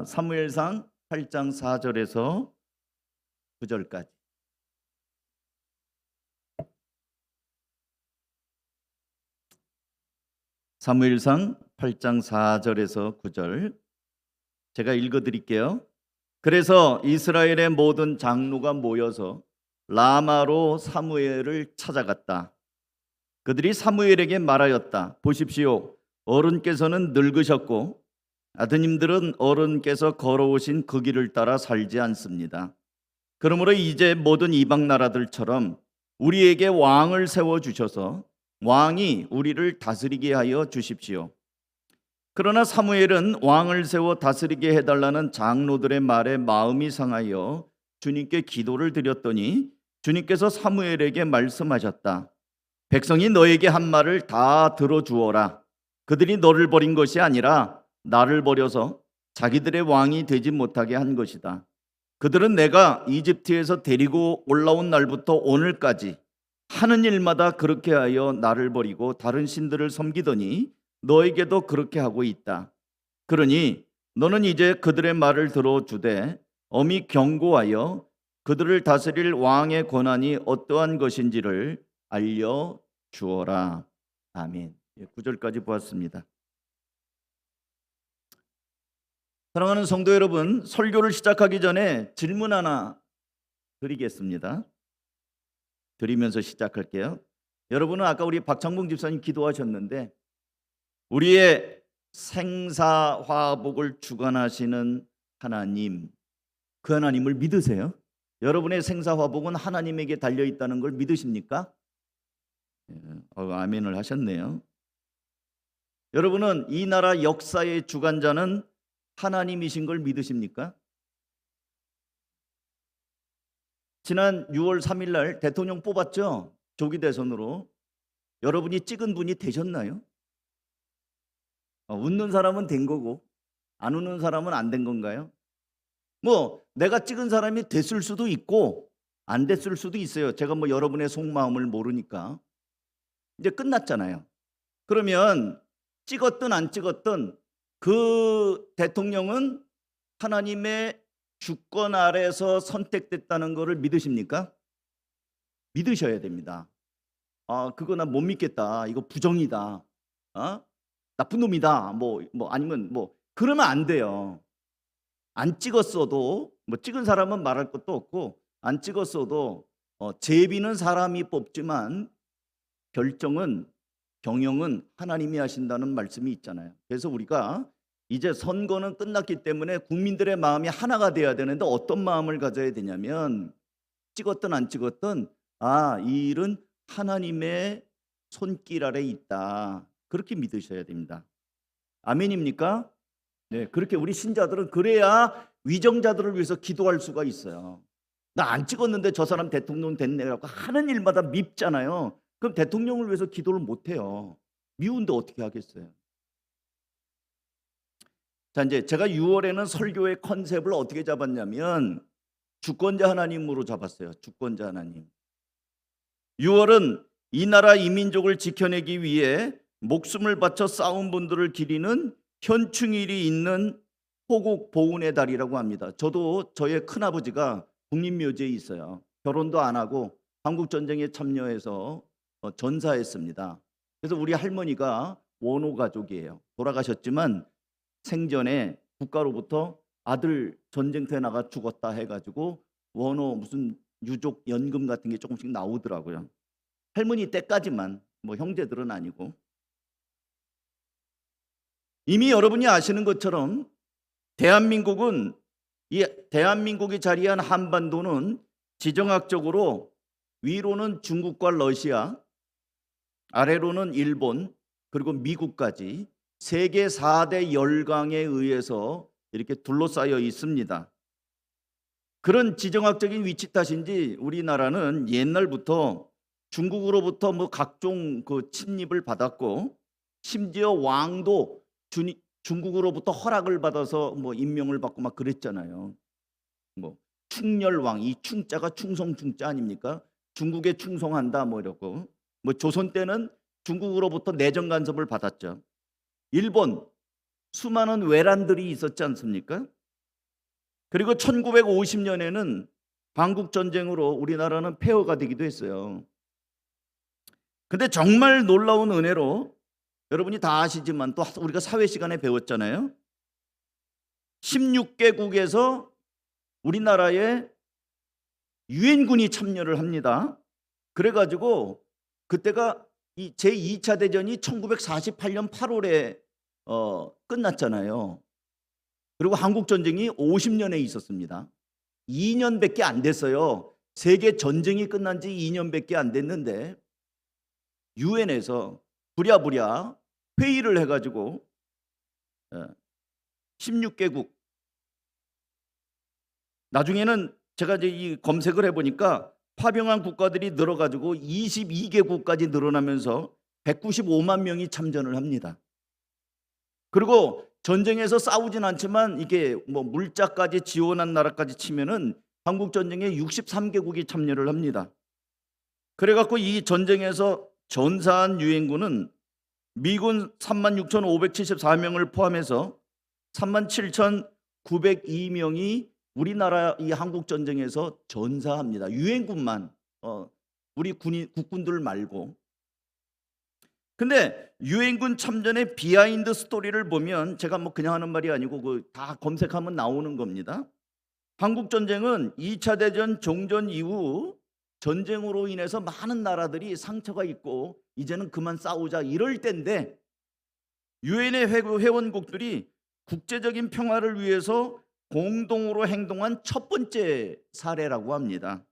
사무엘상 8장 4절에서 9절까지. 사무엘상 8장 4절에서 9절 제가 읽어드릴게요. 그래서 이스라엘의 모든 장로가 모여서 라마로 사무엘을 찾아갔다. 그들이 사무엘에게 말하였다. 보십시오, 어른께서는 늙으셨고 아드님들은 어른께서 걸어오신 그 길을 따라 살지 않습니다. 그러므로 이제 모든 이방 나라들처럼 우리에게 왕을 세워주셔서 왕이 우리를 다스리게 하여 주십시오. 그러나 사무엘은 왕을 세워 다스리게 해달라는 장로들의 말에 마음이 상하여 주님께 기도를 드렸더니 주님께서 사무엘에게 말씀하셨다. 백성이 너에게 한 말을 다 들어주어라. 그들이 너를 버린 것이 아니라 나를 버려서 자기들의 왕이 되지 못하게 한 것이다. 그들은 내가 이집트에서 데리고 올라온 날부터 오늘까지 하는 일마다 그렇게 하여 나를 버리고 다른 신들을 섬기더니 너에게도 그렇게 하고 있다. 그러니 너는 이제 그들의 말을 들어주되 엄히 경고하여 그들을 다스릴 왕의 권한이 어떠한 것인지를 알려주어라. 아멘. 9절까지 보았습니다. 사랑하는 성도 여러분, 설교를 시작하기 전에 질문 하나 드리겠습니다. 드리면서 시작할게요. 여러분은 아까 우리 박창봉 집사님 기도하셨는데 우리의 생사화복을 주관하시는 하나님, 그 하나님을 믿으세요? 여러분의 생사화복은 하나님에게 달려있다는 걸 믿으십니까? 아멘을 하셨네요. 여러분은 이 나라 역사의 주관자는 하나님이신 걸 믿으십니까? 지난 6월 3일 날 대통령 뽑았죠? 조기 대선으로. 여러분이 찍은 분이 되셨나요? 웃는 사람은 된 거고 안 웃는 사람은 안 된 건가요? 내가 찍은 사람이 됐을 수도 있고 안 됐을 수도 있어요. 제가 여러분의 속마음을 모르니까. 이제 끝났잖아요. 그러면 찍었든 안 찍었든 그 대통령은 하나님의 주권 아래서 선택됐다는 것을 믿으십니까? 믿으셔야 됩니다. 그거 나 못 믿겠다. 이거 부정이다. 나쁜 놈이다. 아니면 그러면 안 돼요. 안 찍었어도 찍은 사람은 말할 것도 없고 안 찍었어도 제비는 사람이 뽑지만 결정은 경영은 하나님이 하신다는 말씀이 있잖아요. 그래서 우리가 이제 선거는 끝났기 때문에 국민들의 마음이 하나가 돼야 되는데 어떤 마음을 가져야 되냐면 찍었든 안 찍었든 이 일은 하나님의 손길 아래 있다. 그렇게 믿으셔야 됩니다. 아멘입니까? 네, 그렇게 우리 신자들은 그래야 위정자들을 위해서 기도할 수가 있어요. 나 안 찍었는데 저 사람 대통령 됐네라고 하는 일마다 밉잖아요. 그럼 대통령을 위해서 기도를 못 해요. 미운데 어떻게 하겠어요? 자, 이제 제가 6월에는 설교의 컨셉을 어떻게 잡았냐면 주권자 하나님으로 잡았어요. 주권자 하나님. 6월은 이 나라 이민족을 지켜내기 위해 목숨을 바쳐 싸운 분들을 기리는 현충일이 있는 호국 보훈의 달이라고 합니다. 저도 저의 큰아버지가 국립묘지에 있어요. 결혼도 안 하고 한국전쟁에 참여해서 전사했습니다. 그래서 우리 할머니가 원호 가족이에요. 돌아가셨지만 생전에 국가로부터 아들 전쟁터에 나가 죽었다 해가지고 원호 무슨 유족 연금 같은 게 조금씩 나오더라고요. 할머니 때까지만, 형제들은 아니고. 이미 여러분이 아시는 것처럼 대한민국이 자리한 한반도는 지정학적으로 위로는 중국과 러시아, 아래로는 일본, 그리고 미국까지 세계 4대 열강에 의해서 이렇게 둘러싸여 있습니다. 그런 지정학적인 위치 탓인지 우리나라는 옛날부터 중국으로부터 각종 침입을 받았고 심지어 왕도 중국으로부터 허락을 받아서 임명을 받고 막 그랬잖아요. 충렬왕, 이 충자가 충성충자 아닙니까? 중국에 충성한다 이러고. 조선 때는 중국으로부터 내정 간섭을 받았죠. 일본, 수많은 외란들이 있었지 않습니까? 그리고 1950년에는 한국 전쟁으로 우리나라는 폐허가 되기도 했어요. 근데 정말 놀라운 은혜로 여러분이 다 아시지만 또 우리가 사회 시간에 배웠잖아요. 16개국에서 우리나라에 유엔군이 참여를 합니다. 그래가지고 그때가 이 제2차 대전이 1948년 8월에 끝났잖아요. 그리고 한국 전쟁이 50년에 있었습니다. 2년밖에 안 됐어요. 세계 전쟁이 끝난 지 2년밖에 안 됐는데 유엔에서 부랴부랴 회의를 해가지고 16개국, 나중에는 제가 이제 이 검색을 해보니까 파병한 국가들이 늘어가지고 22개국까지 늘어나면서 195만 명이 참전을 합니다. 그리고 전쟁에서 싸우진 않지만 이게 뭐 물자까지 지원한 나라까지 치면은 한국 전쟁에 63개국이 참여를 합니다. 그래갖고 이 전쟁에서 전사한 유엔군은 미군 36,574명을 포함해서 37,902명이 우리나라 이 한국 전쟁에서 전사합니다. 유엔군만, 우리 국군들 말고. 근데 유엔군 참전의 비하인드 스토리를 보면, 제가 뭐 그냥 하는 말이 아니고 다 검색하면 나오는 겁니다. 한국 전쟁은 2차 대전 종전 이후 전쟁으로 인해서 많은 나라들이 상처가 있고 이제는 그만 싸우자 이럴 때인데, 유엔의 회원국들이 국제적인 평화를 위해서 공동으로 행동한 첫 번째 사례라고 합니다.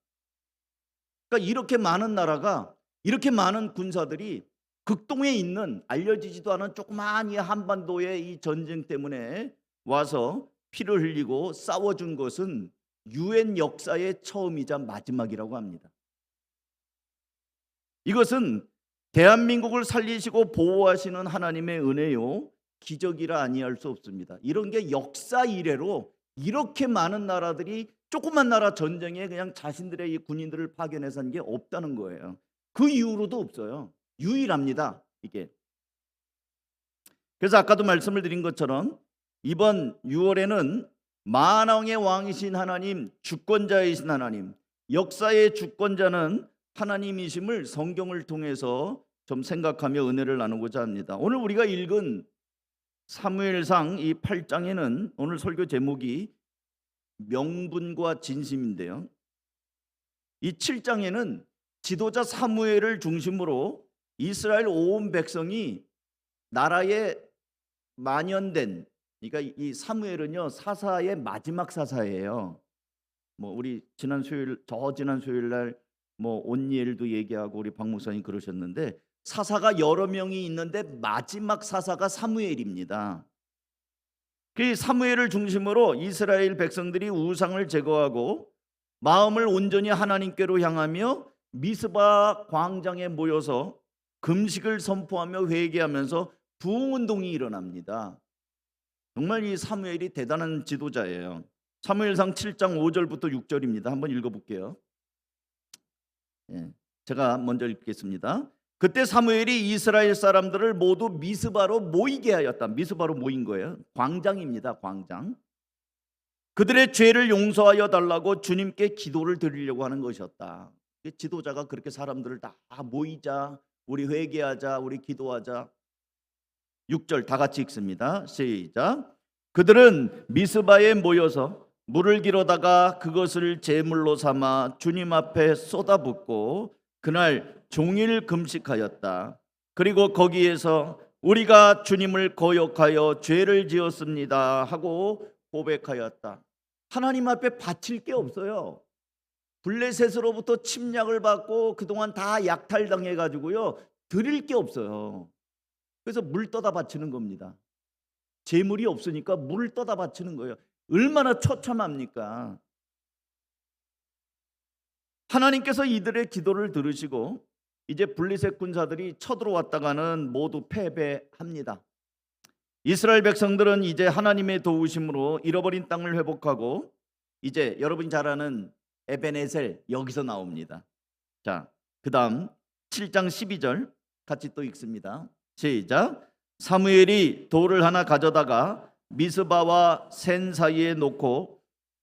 그러니까 이렇게 많은 나라가, 이렇게 많은 군사들이 극동에 있는 알려지지도 않은 조그마한 이 한반도의 이 전쟁 때문에 와서 피를 흘리고 싸워준 것은 유엔 역사의 처음이자 마지막이라고 합니다. 이것은 대한민국을 살리시고 보호하시는 하나님의 은혜요, 기적이라 아니할 수 없습니다. 이런 게 역사 이래로 이렇게 많은 나라들이 조그만 나라 전쟁에 그냥 자신들의 이 군인들을 파견해서 한 게 없다는 거예요. 그 이후로도 없어요. 유일합니다, 이게. 그래서 아까도 말씀을 드린 것처럼 이번 6월에는 만왕의 왕이신 하나님, 주권자이신 하나님, 역사의 주권자는 하나님이심을 성경을 통해서 좀 생각하며 은혜를 나누고자 합니다. 오늘 우리가 읽은 사무엘상 이 8장에는 오늘 설교 제목이 명분과 진심인데요, 이 7장에는 지도자 사무엘을 중심으로 이스라엘 온 백성이 나라에 만연된, 그러니까 이 사무엘은요 사사의 마지막 사사예요. 뭐 우리 지난 수요일 날 뭐 온니엘도 얘기하고 우리 박 목사님 그러셨는데, 사사가 여러 명이 있는데 마지막 사사가 사무엘입니다. 그 사무엘을 중심으로 이스라엘 백성들이 우상을 제거하고 마음을 온전히 하나님께로 향하며 미스바 광장에 모여서 금식을 선포하며 회개하면서 부흥운동이 일어납니다. 정말 이 사무엘이 대단한 지도자예요. 사무엘상 7장 5절부터 6절입니다. 한번 읽어볼게요. 제가 먼저 읽겠습니다. 그때 사무엘이 이스라엘 사람들을 모두 미스바로 모이게 하였다. 미스바로 모인 거예요. 광장입니다. 광장. 그들의 죄를 용서하여 달라고 주님께 기도를 드리려고 하는 것이었다. 지도자가 그렇게 사람들을 다 모이자, 우리 회개하자, 우리 기도하자. 6절 다 같이 읽습니다. 시작. 그들은 미스바에 모여서 물을 기르다가 그것을 제물로 삼아 주님 앞에 쏟아붓고 그날 종일 금식하였다. 그리고 거기에서 우리가 주님을 거역하여 죄를 지었습니다 하고 고백하였다. 하나님 앞에 바칠 게 없어요. 블레셋으로부터 침략을 받고 그동안 다 약탈당해 가지고요 드릴 게 없어요. 그래서 물 떠다 바치는 겁니다. 재물이 없으니까 물을 떠다 바치는 거예요. 얼마나 처참합니까? 하나님께서 이들의 기도를 들으시고 이제 블레셋 군사들이 쳐들어왔다가는 모두 패배합니다. 이스라엘 백성들은 이제 하나님의 도우심으로 잃어버린 땅을 회복하고, 이제 여러분이 잘 아는 에베네셀 여기서 나옵니다. 자, 그 다음 7장 12절 같이 또 읽습니다. 시작. 사무엘이 돌을 하나 가져다가 미스바와 센 사이에 놓고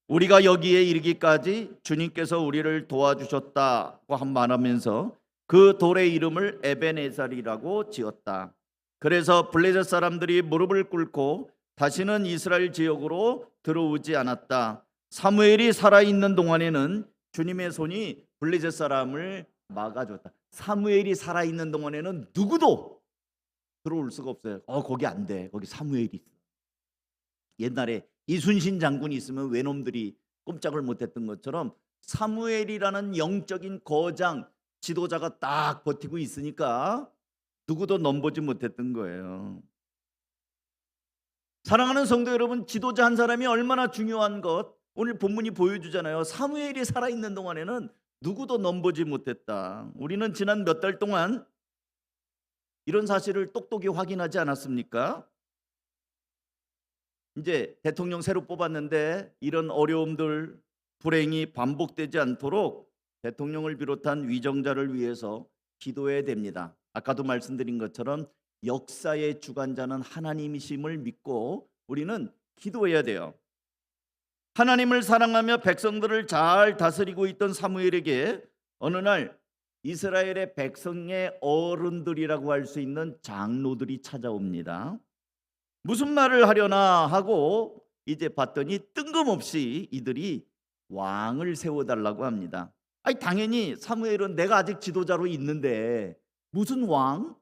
우리가 여기에 이르기까지 주님께서 우리를 도와주셨다고 말하면서 그 돌의 이름을 에벤에살이라고 지었다. 그래서 블레셋 사람들이 무릎을 꿇고 다시는 이스라엘 지역으로 들어오지 않았다. 사무엘이 살아있는 동안에는 주님의 손이 블레셋 사람을 막아줬다. 사무엘이 살아있는 동안에는 누구도 들어올 수가 없어요. 거기 안 돼. 거기 사무엘이 있어. 옛날에 이순신 장군이 있으면 외놈들이 꼼짝을 못했던 것처럼 사무엘이라는 영적인 거장 지도자가 딱 버티고 있으니까 누구도 넘보지 못했던 거예요. 사랑하는 성도 여러분, 지도자 한 사람이 얼마나 중요한 것 오늘 본문이 보여주잖아요. 사무엘이 살아있는 동안에는 누구도 넘보지 못했다. 우리는 지난 몇 달 동안 이런 사실을 똑똑히 확인하지 않았습니까? 이제 대통령 새로 뽑았는데 이런 어려움들, 불행이 반복되지 않도록 대통령을 비롯한 위정자를 위해서 기도해야 됩니다. 아까도 말씀드린 것처럼 역사의 주관자는 하나님이심을 믿고 우리는 기도해야 돼요. 하나님을 사랑하며 백성들을 잘 다스리고 있던 사무엘에게 어느 날 이스라엘의 백성의 어른들이라고 할 수 있는 장로들이 찾아옵니다. 무슨 말을 하려나 하고 이제 봤더니 뜬금없이 이들이 왕을 세워달라고 합니다. 아니 당연히 사무엘은 내가 아직 지도자로 있는데 무슨 왕?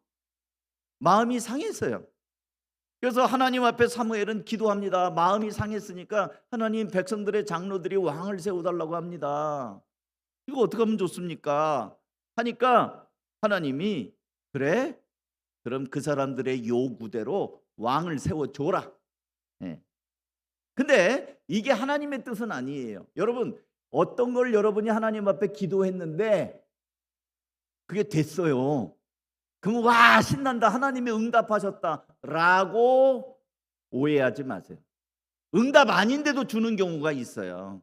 마음이 상했어요. 그래서 하나님 앞에 사무엘은 기도합니다. 마음이 상했으니까 하나님, 백성들의 장로들이 왕을 세워달라고 합니다. 이거 어떻게 하면 좋습니까? 하니까 하나님이 그래? 그럼 그 사람들의 요구대로 왕을 세워줘라. 근데 이게 하나님의 뜻은 아니에요. 여러분, 어떤 걸 여러분이 하나님 앞에 기도했는데 그게 됐어요. 그럼 와 신난다, 하나님이 응답하셨다 라고 오해하지 마세요. 응답 아닌데도 주는 경우가 있어요.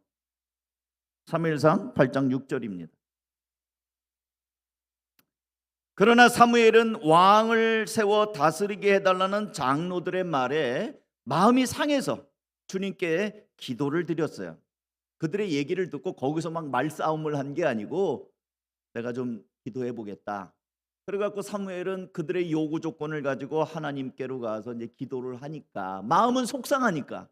사무엘상 8장 6절입니다. 그러나 사무엘은 왕을 세워 다스리게 해달라는 장로들의 말에 마음이 상해서 주님께 기도를 드렸어요. 그들의 얘기를 듣고 거기서 막 말싸움을 한 게 아니고 내가 좀 기도해 보겠다. 그래갖고 사무엘은 그들의 요구 조건을 가지고 하나님께로 가서 이제 기도를 하니까 마음은 속상하니까.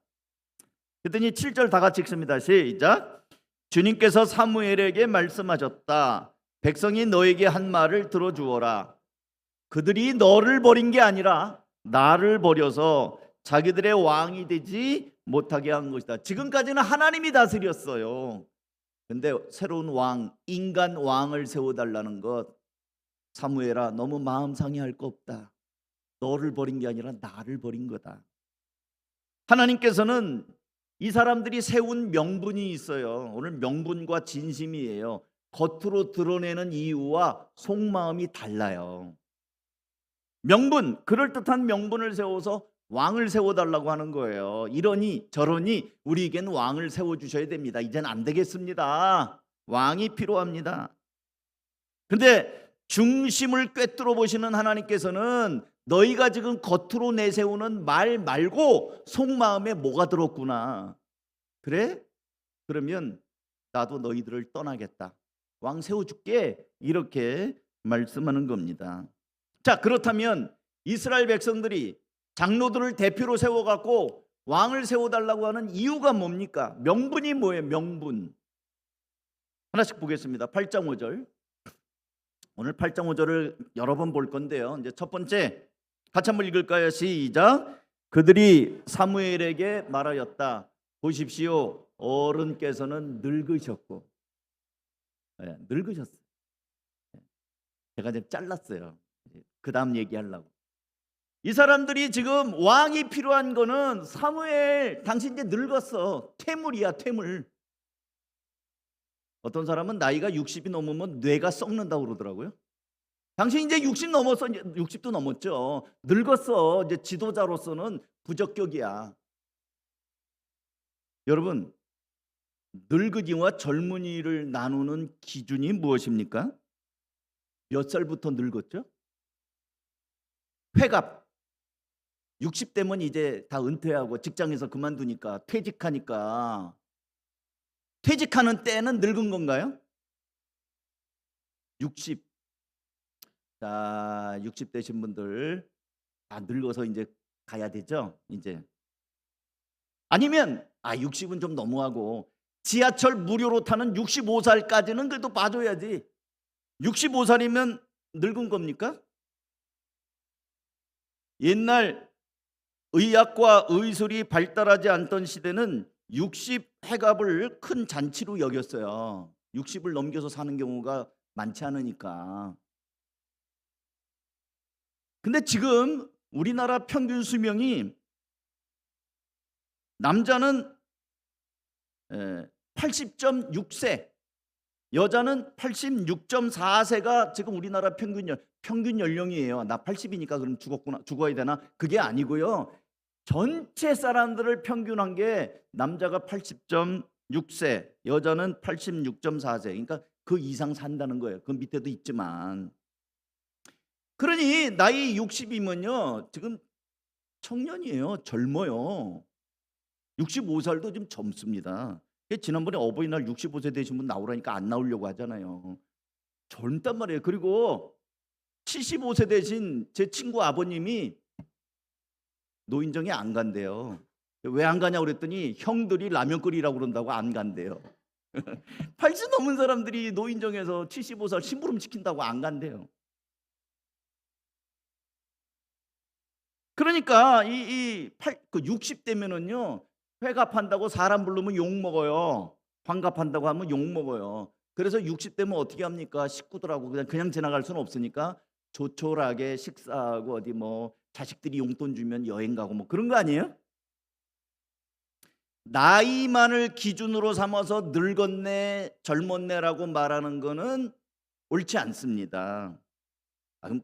그랬더니 7절 다 같이 읽습니다. 시작. 주님께서 사무엘에게 말씀하셨다. 백성이 너에게 한 말을 들어주어라. 그들이 너를 버린 게 아니라 나를 버려서 자기들의 왕이 되지 못하게 한 것이다. 지금까지는 하나님이 다스렸어요. 근데 새로운 왕, 인간 왕을 세워달라는 것, 사무엘아 너무 마음 상해할 거 없다. 너를 버린 게 아니라 나를 버린 거다. 하나님께서는 이 사람들이 세운 명분이 있어요. 오늘 명분과 진심이에요. 겉으로 드러내는 이유와 속마음이 달라요. 명분, 그럴듯한 명분을 세워서 왕을 세워달라고 하는 거예요. 이러니 저러니 우리에겐 왕을 세워주셔야 됩니다. 이젠 안 되겠습니다. 왕이 필요합니다. 근데 중심을 꿰뚫어 보시는 하나님께서는 너희가 지금 겉으로 내세우는 말 말고 속마음에 뭐가 들었구나. 그래? 그러면 나도 너희들을 떠나겠다. 왕 세워줄게. 이렇게 말씀하는 겁니다. 자, 그렇다면 이스라엘 백성들이 장로들을 대표로 세워갖고 왕을 세워달라고 하는 이유가 뭡니까? 명분이 뭐예요? 명분. 하나씩 보겠습니다. 8장 5절. 오늘 8장 5절을 여러 번 볼 건데요. 이제 첫 번째 같이 한번 읽을까요? 시작. 그들이 사무엘에게 말하였다. 보십시오. 어른께서는 늙으셨고, 늙으셨어요. 제가 이제 잘랐어요. 그 다음 얘기하려고. 이 사람들이 지금 왕이 필요한 거는 사무엘, 당신 이제 늙었어. 퇴물이야, 퇴물. 어떤 사람은 나이가 60이 넘으면 뇌가 썩는다고 그러더라고요. 당신 이제 60 넘었어. 60도 넘었죠. 늙었어. 이제 지도자로서는 부적격이야. 여러분, 늙은이와 젊은이를 나누는 기준이 무엇입니까? 몇 살부터 늙었죠? 회갑. 60대면 이제 다 은퇴하고 직장에서 그만두니까 퇴직하는 때는 늙은 건가요? 60. 자, 60 되신 분들 다 늙어서 이제 가야 되죠, 이제. 아니면 60은 좀 너무하고 지하철 무료로 타는 65살까지는 그래도 봐줘야지. 65살이면 늙은 겁니까? 옛날 의학과 의술이 발달하지 않던 시대는 60 회갑을 큰 잔치로 여겼어요. 60을 넘겨서 사는 경우가 많지 않으니까. 근데 지금 우리나라 평균 수명이 남자는 80.6세, 여자는 86.4세가 지금 우리나라 평균 연령이에요. 나 80이니까 그럼 죽어야 되나? 그게 아니고요. 전체 사람들을 평균한 게 남자가 80.6세, 여자는 86.4세. 그러니까 그 이상 산다는 거예요. 그 밑에도 있지만. 그러니 나이 60이면요. 지금 청년이에요. 젊어요. 65살도 좀 젊습니다. 지난번에 어버이날 65세 되신 분 나오라니까 안 나오려고 하잖아요. 젊단 말이에요. 그리고 75세 되신 제 친구 아버님이 노인정에 안 간대요. 왜 안 가냐고 그랬더니 형들이 라면 끓이라고 그런다고 안 간대요. 80 넘은 사람들이 노인정에서 75살 심부름 시킨다고 안 간대요. 그러니까 60대면은요 회갑한다고 사람 부르면 욕 먹어요. 환갑한다고 하면 욕 먹어요. 그래서 60대면 어떻게 합니까? 식구들하고 그냥 지나갈 수는 없으니까 조촐하게 식사하고 어디 뭐 자식들이 용돈 주면 여행 가고 뭐 그런 거 아니에요? 나이만을 기준으로 삼아서 늙었네, 젊었네라고 말하는 거는 옳지 않습니다. 그럼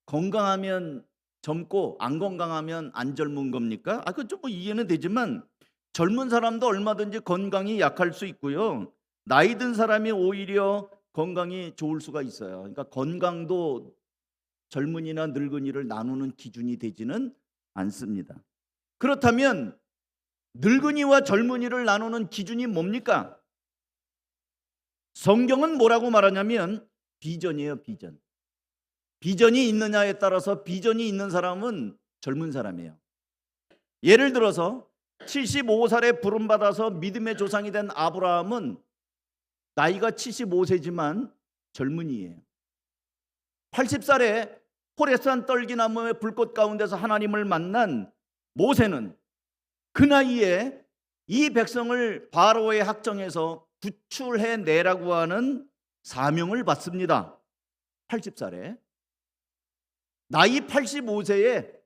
건강하면 젊고 안 건강하면 안 젊은 겁니까? 그건 좀 이해는 되지만 젊은 사람도 얼마든지 건강이 약할 수 있고요. 나이 든 사람이 오히려 건강이 좋을 수가 있어요. 그러니까 건강도 젊은이나 늙은이를 나누는 기준이 되지는 않습니다. 그렇다면 늙은이와 젊은이를 나누는 기준이 뭡니까? 성경은 뭐라고 말하냐면 비전이에요, 비전. 비전이 있느냐에 따라서 비전이 있는 사람은 젊은 사람이에요. 예를 들어서 75살에 부름받아서 믿음의 조상이 된 아브라함은 나이가 75세지만 젊은이에요. 80살에 호레산 떨기나무의 불꽃 가운데서 하나님을 만난 모세는 그 나이에 이 백성을 바로의 학정에서 구출해내라고 하는 사명을 받습니다. 80살에. 나이 85세에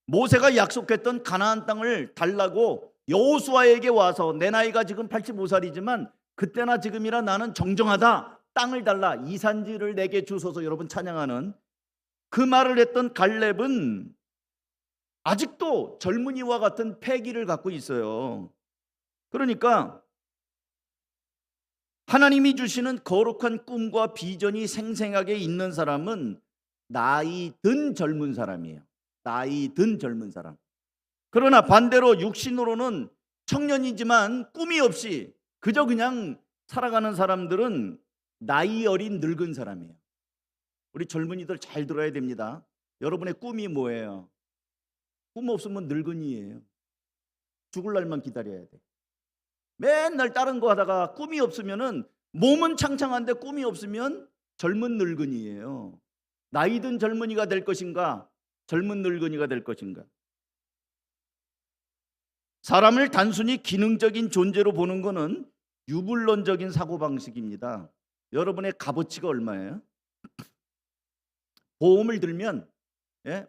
모세가 약속했던 가나안 땅을 달라고 여호수아에게 와서 내 나이가 지금 85살이지만 그때나 지금이라 나는 정정하다. 땅을 달라. 이 산지를 내게 주소서. 여러분 찬양하는 그 말을 했던 갈렙은 아직도 젊은이와 같은 패기를 갖고 있어요. 그러니까 하나님이 주시는 거룩한 꿈과 비전이 생생하게 있는 사람은 나이 든 젊은 사람이에요. 나이 든 젊은 사람. 그러나 반대로 육신으로는 청년이지만 꿈이 없이 그저 그냥 살아가는 사람들은 나이 어린 늙은 사람이에요. 우리 젊은이들 잘 들어야 됩니다. 여러분의 꿈이 뭐예요? 꿈 없으면 늙은이에요. 죽을 날만 기다려야 돼. 맨날 다른 거 하다가 꿈이 없으면은 몸은 창창한데 꿈이 없으면 젊은 늙은이에요. 나이 든 젊은이가 될 것인가? 젊은 늙은이가 될 것인가? 사람을 단순히 기능적인 존재로 보는 것은 유불론적인 사고방식입니다. 여러분의 값어치가 얼마예요? 보험을 들면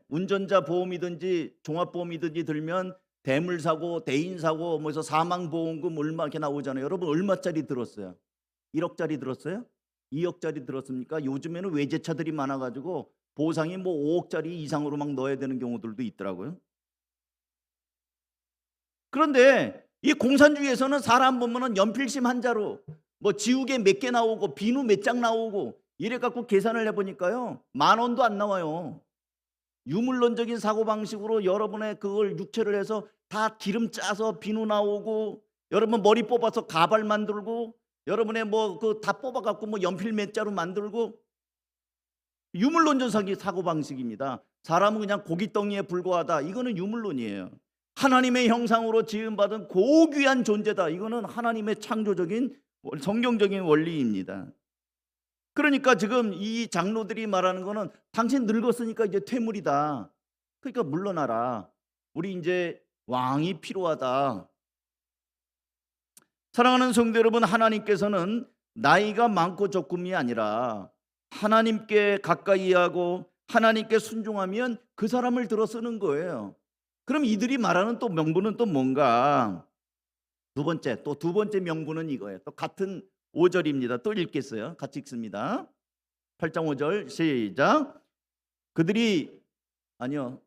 운전자 보험이든지 종합보험이든지 들면 대물사고, 대인사고, 뭐해서 사망보험금 얼마 이렇게 나오잖아요. 여러분 얼마짜리 들었어요? 1억짜리 들었어요? 2억짜리 들었습니까? 요즘에는 외제차들이 많아가지고 보상이 뭐 5억짜리 이상으로 막 넣어야 되는 경우들도 있더라고요. 그런데 이 공산주의에서는 사람 보면은 연필심 한자로 뭐 지우개 몇 개 나오고 비누 몇 장 나오고 이래 갖고 계산을 해보니까요 10,000원도 안 나와요. 유물론적인 사고방식으로 여러분의 그걸 육체를 해서 다 기름 짜서 비누 나오고, 여러분 머리 뽑아서 가발 만들고, 여러분의 뭐 그 다 뽑아갖고 뭐 연필 몇 자루 만들고, 유물론적 사고방식입니다. 사람은 그냥 고깃덩이에 불과하다. 이거는 유물론이에요. 하나님의 형상으로 지음받은 고귀한 존재다. 이거는 하나님의 창조적인 성경적인 원리입니다. 그러니까 지금 이 장로들이 말하는 거는 당신 늙었으니까 이제 퇴물이다. 그러니까 물러나라. 우리 이제 왕이 필요하다. 사랑하는 성도 여러분, 하나님께서는 나이가 많고 적음이 아니라 하나님께 가까이 하고 하나님께 순종하면 그 사람을 들어 쓰는 거예요. 그럼 이들이 말하는 또 명분은 또 뭔가? 두 번째 명분은 이거예요. 또 같은 5절입니다. 또 읽겠어요. 같이 읽습니다. 8장 5절 시작. 그들이 아니요.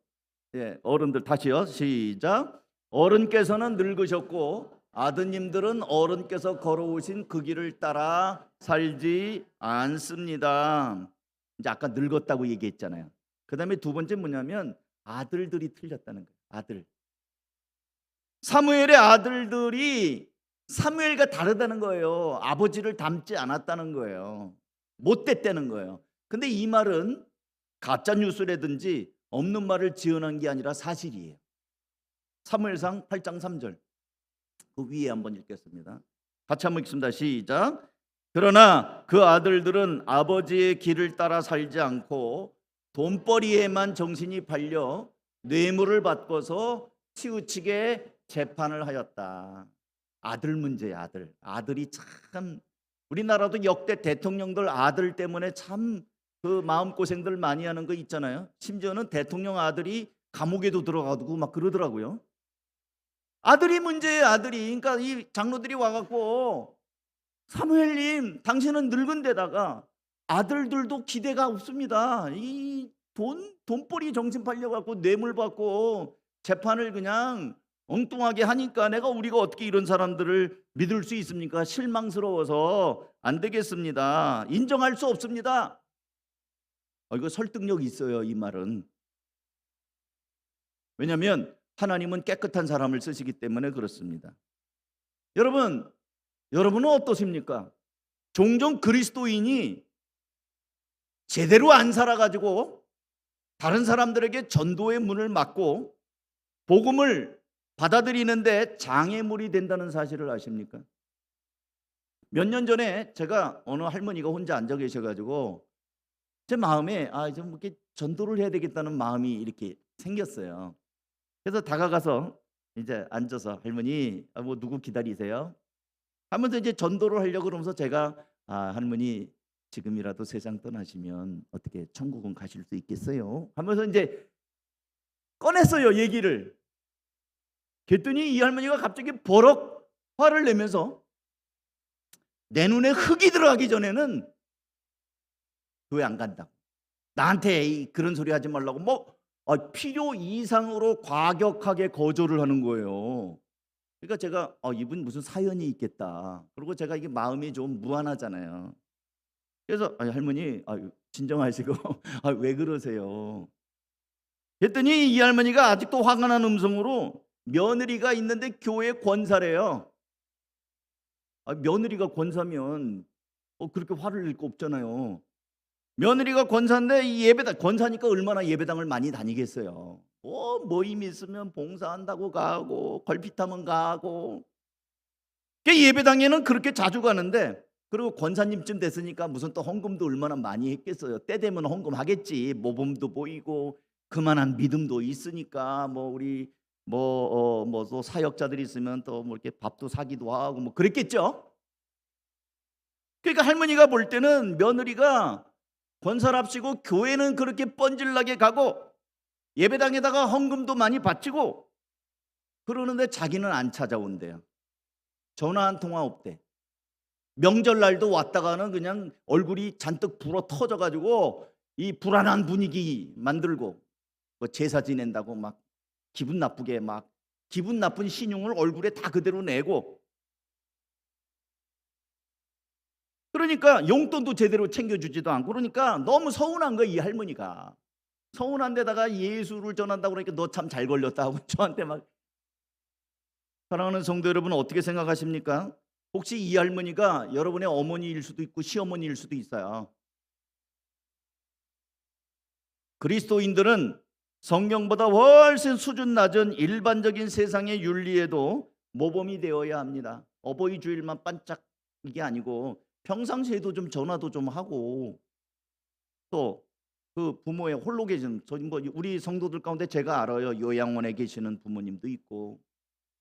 예, 어른들 다시요. 시작. 어른께서는 늙으셨고 아드님들은 어른께서 걸어오신 그 길을 따라 살지 않습니다. 이제 아까 늙었다고 얘기했잖아요. 그다음에 두 번째 뭐냐면 아들들이 틀렸다는 거예요. 아들. 사무엘의 아들들이 사무엘과 다르다는 거예요. 아버지를 닮지 않았다는 거예요. 못됐다는 거예요. 근데 이 말은 가짜 뉴스라든지 없는 말을 지어낸 게 아니라 사실이에요. 사무엘상 8장 3절. 그 위에 한번 읽겠습니다. 같이 한번 읽습니다. 시작. 그러나 그 아들들은 아버지의 길을 따라 살지 않고 돈벌이에만 정신이 팔려 뇌물을 받고서 치우치게 재판을 하였다. 아들 문제야. 아들. 아들이 참, 우리나라도 역대 대통령들 아들 때문에 참 그 마음고생들 많이 하는 거 있잖아요. 심지어는 대통령 아들이 감옥에도 들어가고 막 그러더라고요. 아들이 문제예요. 아들이. 그러니까 이 장로들이 와갖고 사무엘님 당신은 늙은 데다가 아들들도 기대가 없습니다. 이 돈벌이 정신 팔려갖고 뇌물 받고 재판을 그냥 엉뚱하게 하니까 우리가 어떻게 이런 사람들을 믿을 수 있습니까? 실망스러워서 안 되겠습니다. 인정할 수 없습니다. 이거 설득력이 있어요. 이 말은. 왜냐하면 하나님은 깨끗한 사람을 쓰시기 때문에 그렇습니다. 여러분은 어떠십니까? 종종 그리스도인이 제대로 안 살아가지고 다른 사람들에게 전도의 문을 막고 복음을 받아들이는데 장애물이 된다는 사실을 아십니까? 몇 년 전에 제가 어느 할머니가 혼자 앉아 계셔가지고 제 마음에 좀 이렇게 전도를 해야 되겠다는 마음이 이렇게 생겼어요. 그래서 다가가서 이제 앉아서 할머니 뭐 누구 기다리세요? 하면서 이제 전도를 하려고 그러면서 제가 할머니 지금이라도 세상 떠나시면 어떻게 천국은 가실 수 있겠어요? 하면서 이제 꺼냈어요 얘기를. 그랬더니 이 할머니가 갑자기 버럭 화를 내면서 내 눈에 흙이 들어가기 전에는 교회 안 간다고. 나한테 그런 소리 하지 말라고 필요 이상으로 과격하게 거절을 하는 거예요. 그러니까 제가 이분 무슨 사연이 있겠다. 그리고 제가 이게 마음이 좀 무안하잖아요. 그래서 할머니 진정하시고 왜 그러세요? 그랬더니 이 할머니가 아직도 화가 난 음성으로 며느리가 있는데 교회 권사래요. 며느리가 권사면 그렇게 화를 낼 거 없잖아요. 며느리가 권사인데 이 예배당 권사니까 얼마나 예배당을 많이 다니겠어요. 모임 있으면 봉사한다고 가고 걸핏하면 가고. 예배당에는 그렇게 자주 가는데, 그리고 권사님쯤 됐으니까 무슨 또 헌금도 얼마나 많이 했겠어요. 때 되면 헌금하겠지. 모범도 보이고 그만한 믿음도 있으니까 우리 또 사역자들이 있으면 또 이렇게 밥도 사기도 하고 그랬겠죠. 그러니까 할머니가 볼 때는 며느리가 권사랍시고 교회는 그렇게 뻔질나게 가고 예배당에다가 헌금도 많이 바치고 그러는데 자기는 안 찾아온대요. 전화 한 통화 없대. 명절날도 왔다가는 그냥 얼굴이 잔뜩 불어 터져가지고 이 불안한 분위기 만들고 제사 지낸다고 막 기분 나쁘게 기분 나쁜 신용을 얼굴에 다 그대로 내고, 그러니까 용돈도 제대로 챙겨주지도 않고, 그러니까 너무 서운한 거야 이 할머니가. 서운한 데다가 예수를 전한다고 그러니까 너 참 잘 걸렸다 하고 저한테 막. 사랑하는 성도 여러분, 어떻게 생각하십니까? 혹시 이 할머니가 여러분의 어머니일 수도 있고 시어머니일 수도 있어요. 그리스도인들은 성경보다 훨씬 수준 낮은 일반적인 세상의 윤리에도 모범이 되어야 합니다. 어버이 주일만 반짝 이게 아니고 평상시에도 좀 전화도 좀 하고, 또 그 부모의 홀로 계신 우리 성도들 가운데 제가 알아요. 요양원에 계시는 부모님도 있고,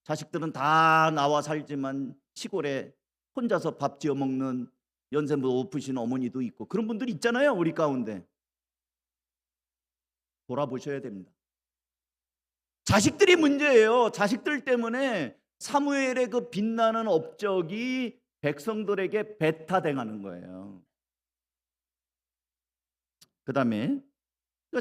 자식들은 다 나와 살지만 시골에 혼자서 밥 지어 먹는 연세 높으신 어머니도 있고, 그런 분들이 있잖아요, 우리 가운데. 돌아보셔야 됩니다. 자식들이 문제예요. 자식들 때문에 사무엘의 그 빛나는 업적이 백성들에게 배타당하는 거예요. 그 다음에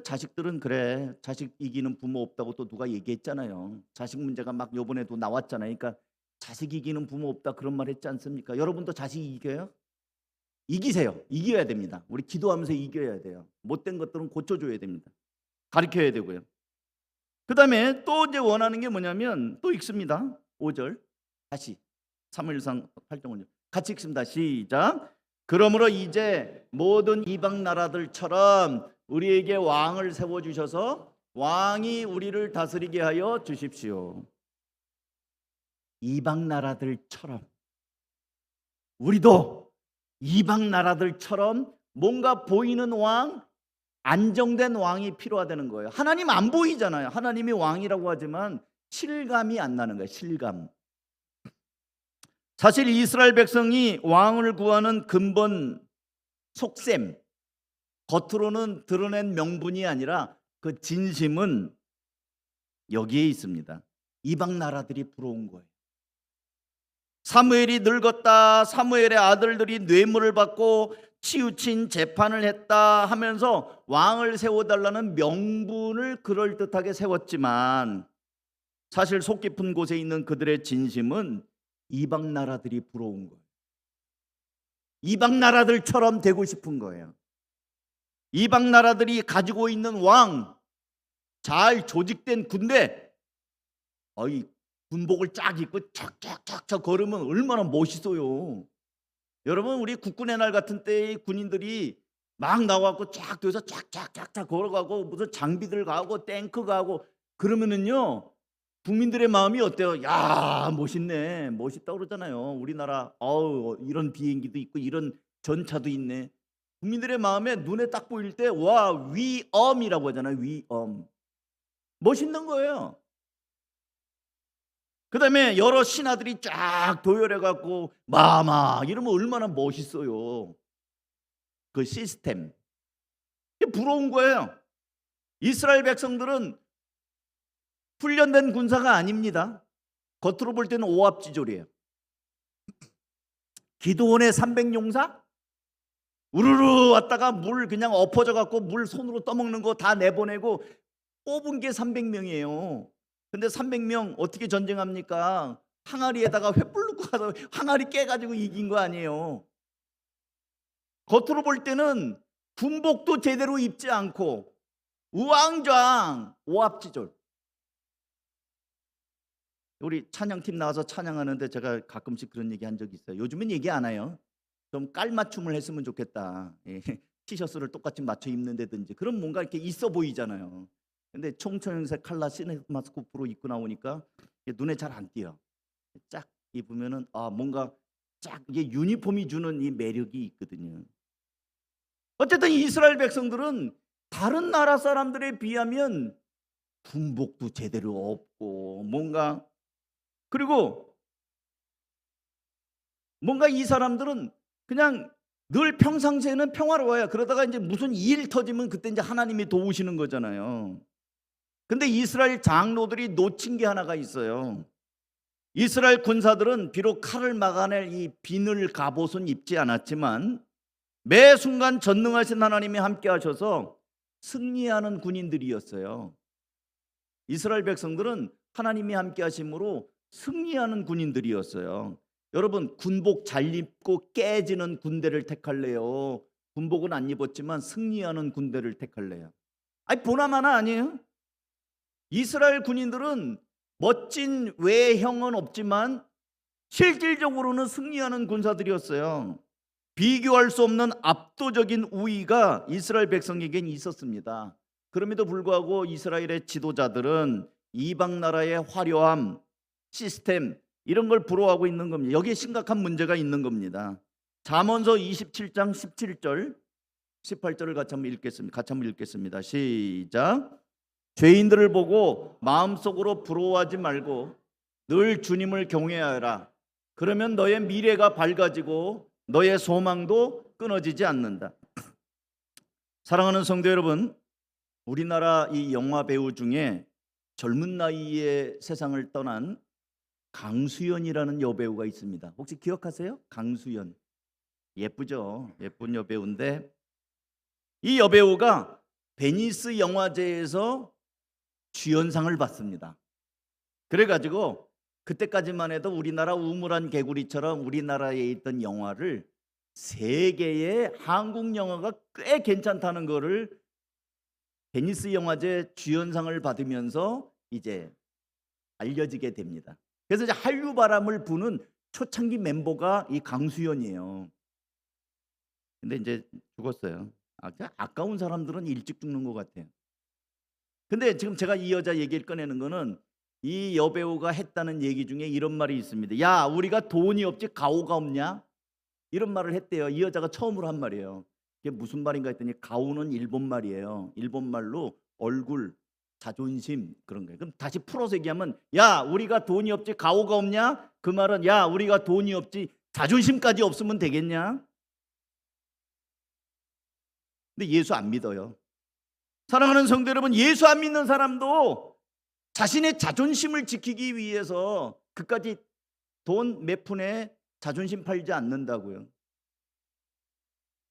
자식들은 그래, 자식 이기는 부모 없다고 또 누가 얘기했잖아요. 자식 문제가 막 요번에도 나왔잖아요. 그러니까 자식 이기는 부모 없다 그런 말 했지 않습니까? 여러분도 자식 이겨요? 이기세요. 이겨야 됩니다. 우리 기도하면서 이겨야 돼요. 못된 것들은 고쳐줘야 됩니다. 가르쳐야 되고요. 그 다음에 또 이제 원하는 게 뭐냐면 또 읽습니다. 5절 다시 사무엘상 8장 5절 같이 읽습니다. 시작. 그러므로 이제 모든 이방 나라들처럼 우리에게 왕을 세워주셔서 왕이 우리를 다스리게 하여 주십시오. 이방 나라들처럼, 우리도 이방 나라들처럼 뭔가 보이는 왕, 안정된 왕이 필요하다는 거예요. 하나님 안 보이잖아요. 하나님이 왕이라고 하지만 실감이 안 나는 거예요. 실감. 사실 이스라엘 백성이 왕을 구하는 근본 속셈, 겉으로는 드러낸 명분이 아니라 그 진심은 여기에 있습니다. 이방 나라들이 부러운 거예요. 사무엘이 늙었다, 사무엘의 아들들이 뇌물을 받고 치우친 재판을 했다 하면서 왕을 세워달라는 명분을 그럴듯하게 세웠지만, 사실 속 깊은 곳에 있는 그들의 진심은 이방 나라들이 부러운 거예요. 이방 나라들처럼 되고 싶은 거예요. 이방 나라들이 가지고 있는 왕, 잘 조직된 군대, 군복을 쫙 입고 쫙쫙쫙쫙 걸으면 얼마나 멋있어요. 여러분, 우리 국군의 날 같은 때의 군인들이 막 나와갖고 쫙 돼서 쫙쫙쫙쫙 걸어가고 무슨 장비들 가고 탱크 가고 그러면은요, 국민들의 마음이 어때요? 야, 멋있네, 멋있다 그러잖아요. 우리나라 이런 비행기도 있고 이런 전차도 있네. 국민들의 마음에 눈에 딱 보일 때 와, 위엄이라고 하잖아요. 위엄. 멋있는 거예요. 그 다음에 여러 신하들이 쫙 도열해갖고 마마 이러면 얼마나 멋있어요. 그 시스템. 이게 부러운 거예요. 이스라엘 백성들은 훈련된 군사가 아닙니다. 겉으로 볼 때는 오합지졸이에요. 기드온의 300용사? 우르르 왔다가 물 그냥 엎어져갖고 물 손으로 떠먹는 거 다 내보내고 뽑은 게 300명이에요. 근데 300명 어떻게 전쟁합니까? 항아리에다가 횃불 넣고 가서 항아리 깨가지고 이긴 거 아니에요. 겉으로 볼 때는 군복도 제대로 입지 않고 우왕좌왕 오합지졸. 우리 찬양팀 나와서 찬양하는데 제가 가끔씩 그런 얘기 한 적이 있어요. 요즘은 얘기 안 해요. 좀 깔맞춤을 했으면 좋겠다. 티셔츠를 똑같이 맞춰 입는다든지 그런 뭔가 이렇게 있어 보이잖아요. 근데 총천연색 칼라 시네마스코프로 입고 나오니까 눈에 잘 안 띄어. 쫙 입으면은 뭔가 쫙 이게 유니폼이 주는 이 매력이 있거든요. 어쨌든 이스라엘 백성들은 다른 나라 사람들에 비하면 군복도 제대로 없고 그리고 뭔가 이 사람들은 그냥 늘 평상시에는 평화로워요. 그러다가 이제 무슨 일 터지면 그때 이제 하나님이 도우시는 거잖아요. 근데 이스라엘 장로들이 놓친 게 하나가 있어요. 이스라엘 군사들은 비록 칼을 막아낼 이 비늘 갑옷은 입지 않았지만 매 순간 전능하신 하나님이 함께 하셔서 승리하는 군인들이었어요. 이스라엘 백성들은 하나님이 함께 하심으로 승리하는 군인들이었어요. 여러분, 군복 잘 입고 깨지는 군대를 택할래요? 군복은 안 입었지만 승리하는 군대를 택할래요? 아니 보나마나 아니에요? 이스라엘 군인들은 멋진 외형은 없지만 실질적으로는 승리하는 군사들이었어요. 비교할 수 없는 압도적인 우위가 이스라엘 백성에겐 있었습니다. 그럼에도 불구하고 이스라엘의 지도자들은 이방 나라의 화려함, 시스템 이런 걸 부러워하고 있는 겁니다. 여기에 심각한 문제가 있는 겁니다. 잠언서 27장 17절 18절을 같이 한번 읽겠습니다. 시작. 죄인들을 보고 마음속으로 부러워하지 말고 늘 주님을 경외하여라. 그러면 너의 미래가 밝아지고 너의 소망도 끊어지지 않는다. 사랑하는 성도 여러분, 우리나라 이 영화 배우 중에 젊은 나이에 세상을 떠난 강수연이라는 여배우가 있습니다. 혹시 기억하세요? 강수연. 예쁘죠? 예쁜 여배우인데 이 여배우가 베니스 영화제에서 주연상을 받습니다. 그래가지고 그때까지만 해도 우리나라 우물안 개구리처럼 우리나라에 있던 영화를 세계의 한국 영화가 꽤 괜찮다는 거를 베니스 영화제 주연상을 받으면서 이제 알려지게 됩니다. 그래서 이제 한류 바람을 부는 초창기 멤버가 이 강수연이에요. 근데 이제 죽었어요. 아까운 사람들은 일찍 죽는 것 같아요. 근데 지금 제가 이 여자 얘기를 꺼내는 거는 이 여배우가 했다는 얘기 중에 이런 말이 있습니다. 야, 우리가 돈이 없지 가오가 없냐? 이런 말을 했대요. 이 여자가 처음으로 한 말이에요. 이게 무슨 말인가 했더니 가오는 일본 말이에요. 일본 말로 얼굴, 자존심 그런 거예요. 그럼 다시 풀어서 얘기하면 야, 우리가 돈이 없지 가오가 없냐? 그 말은 야, 우리가 돈이 없지 자존심까지 없으면 되겠냐? 근데 예수 안 믿어요. 사랑하는 성도 여러분, 예수 안 믿는 사람도 자신의 자존심을 지키기 위해서 그까지 돈 몇 푼에 자존심 팔지 않는다고요.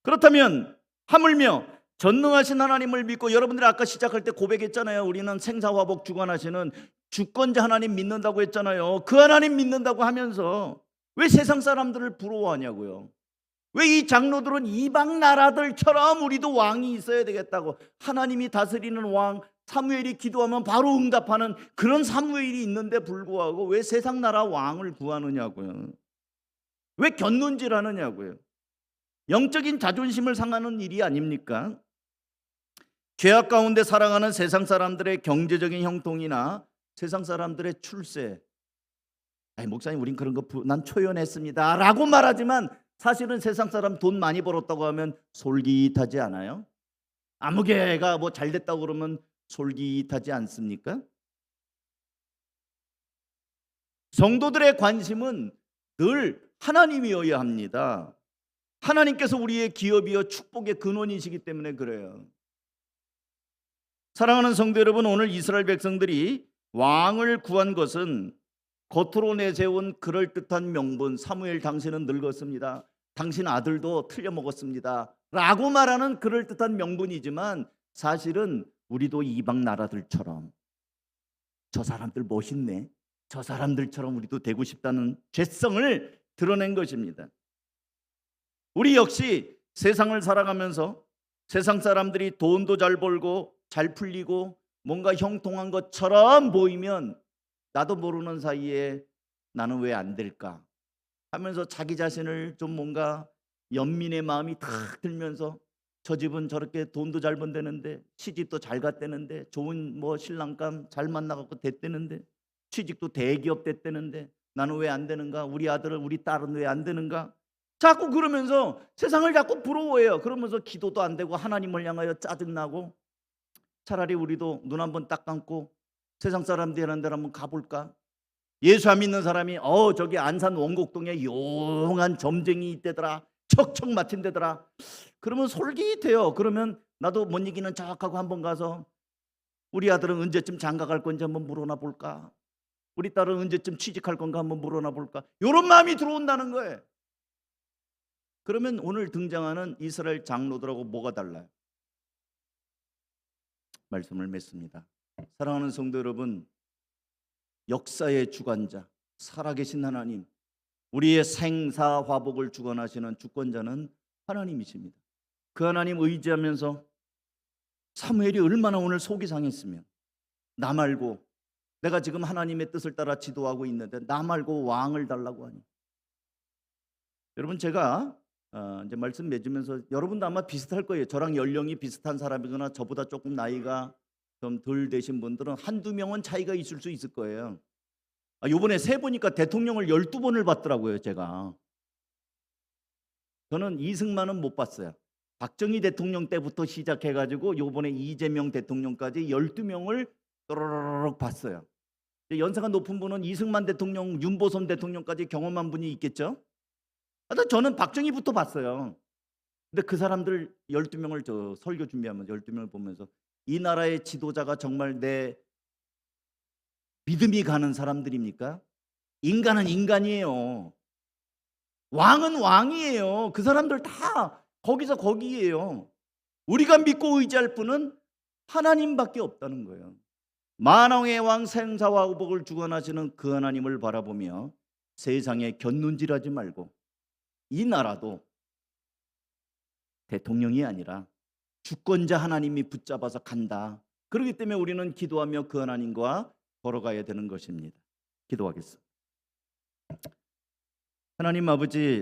그렇다면 하물며 전능하신 하나님을 믿고, 여러분들이 아까 시작할 때 고백했잖아요. 우리는 생사화복 주관하시는 주권자 하나님 믿는다고 했잖아요. 그 하나님 믿는다고 하면서 왜 세상 사람들을 부러워하냐고요. 왜 이 장로들은 이방 나라들처럼 우리도 왕이 있어야 되겠다고, 하나님이 다스리는 왕, 사무엘이 기도하면 바로 응답하는 그런 사무엘이 있는데 불구하고 왜 세상 나라 왕을 구하느냐고요. 왜 곁눈질 하느냐고요. 영적인 자존심을 상하는 일이 아닙니까? 죄악 가운데 살아가는 세상 사람들의 경제적인 형통이나 세상 사람들의 출세, 아니 목사님 우린 그런 거 난 초연했습니다 라고 말하지만 사실은 세상 사람 돈 많이 벌었다고 하면 솔깃하지 않아요? 아무개가 뭐 잘됐다고 그러면 솔깃하지 않습니까? 성도들의 관심은 늘 하나님이어야 합니다. 하나님께서 우리의 기업이요 축복의 근원이시기 때문에 그래요. 사랑하는 성도 여러분, 오늘 이스라엘 백성들이 왕을 구한 것은 겉으로 내세운 그럴듯한 명분, 사무엘 당신은 늙었습니다, 당신 아들도 틀려먹었습니다 라고 말하는 그럴듯한 명분이지만 사실은 우리도 이방 나라들처럼 저 사람들 멋있네, 저 사람들처럼 우리도 되고 싶다는 죄성을 드러낸 것입니다. 우리 역시 세상을 살아가면서 세상 사람들이 돈도 잘 벌고 잘 풀리고 뭔가 형통한 것처럼 보이면 나도 모르는 사이에 나는 왜 안 될까 하면서 자기 자신을 좀 뭔가 연민의 마음이 탁 들면서 저 집은 저렇게 돈도 잘 번대는데, 시집도 잘 갔대는데, 좋은 뭐 신랑감 잘 만나갖고 됐대는데, 취직도 대기업 됐대는데 나는 왜 안 되는가, 우리 아들은 우리 딸은 왜 안 되는가, 자꾸 그러면서 세상을 자꾸 부러워해요. 그러면서 기도도 안 되고 하나님을 향하여 짜증나고, 차라리 우리도 눈 한번 딱 감고 세상 사람들이 하는 데로 한번 가볼까. 예수 안 믿는 사람이 저기 안산 원곡동에 용한 점쟁이 있대더라, 척척 맞힌 데더라, 그러면 솔깃해요. 그러면 나도 못 이기는 척하고 한번 가서 우리 아들은 언제쯤 장가 갈 건지 한번 물어나 볼까, 우리 딸은 언제쯤 취직할 건가 한번 물어나 볼까, 이런 마음이 들어온다는 거예요. 그러면 오늘 등장하는 이스라엘 장로들하고 뭐가 달라요? 말씀을 맺습니다. 사랑하는 성도 여러분, 역사의 주관자 살아계신 하나님, 우리의 생사화복을 주관하시는 주권자는 하나님이십니다. 그 하나님 의지하면서 사무엘이 얼마나 오늘 속이 상했으면, 나 말고, 내가 지금 하나님의 뜻을 따라 지도하고 있는데 나 말고 왕을 달라고 하니. 여러분, 제가 이제 말씀 맺으면서 여러분도 아마 비슷할 거예요. 저랑 연령이 비슷한 사람이거나 저보다 조금 나이가 좀 덜 되신 분들은 한두 명은 차이가 있을 수 있을 거예요. 요번에 세보니까 대통령을 12번을 봤더라고요. 저는 이승만은 못 봤어요. 박정희 대통령 때부터 시작해가지고 요번에 이재명 대통령까지 12명을 또르르륵 봤어요. 연세가 높은 분은 이승만 대통령, 윤보선 대통령까지 경험한 분이 있겠죠. 하여튼 저는 박정희부터 봤어요. 근데 그 사람들 12명을 저 설교 준비하면서 12명을 보면서 이 나라의 지도자가 정말 내 믿음이 가는 사람들입니까? 인간은 인간이에요. 왕은 왕이에요. 그 사람들 다 거기서 거기에요. 우리가 믿고 의지할 분은 하나님밖에 없다는 거예요. 만왕의 왕 생사와 의복을 주관하시는 그 하나님을 바라보며 세상에 곁눈질하지 말고, 이 나라도 대통령이 아니라 주권자 하나님이 붙잡아서 간다. 그렇기 때문에 우리는 기도하며 그 하나님과 걸어가야 되는 것입니다. 기도하겠습니다. 하나님 아버지,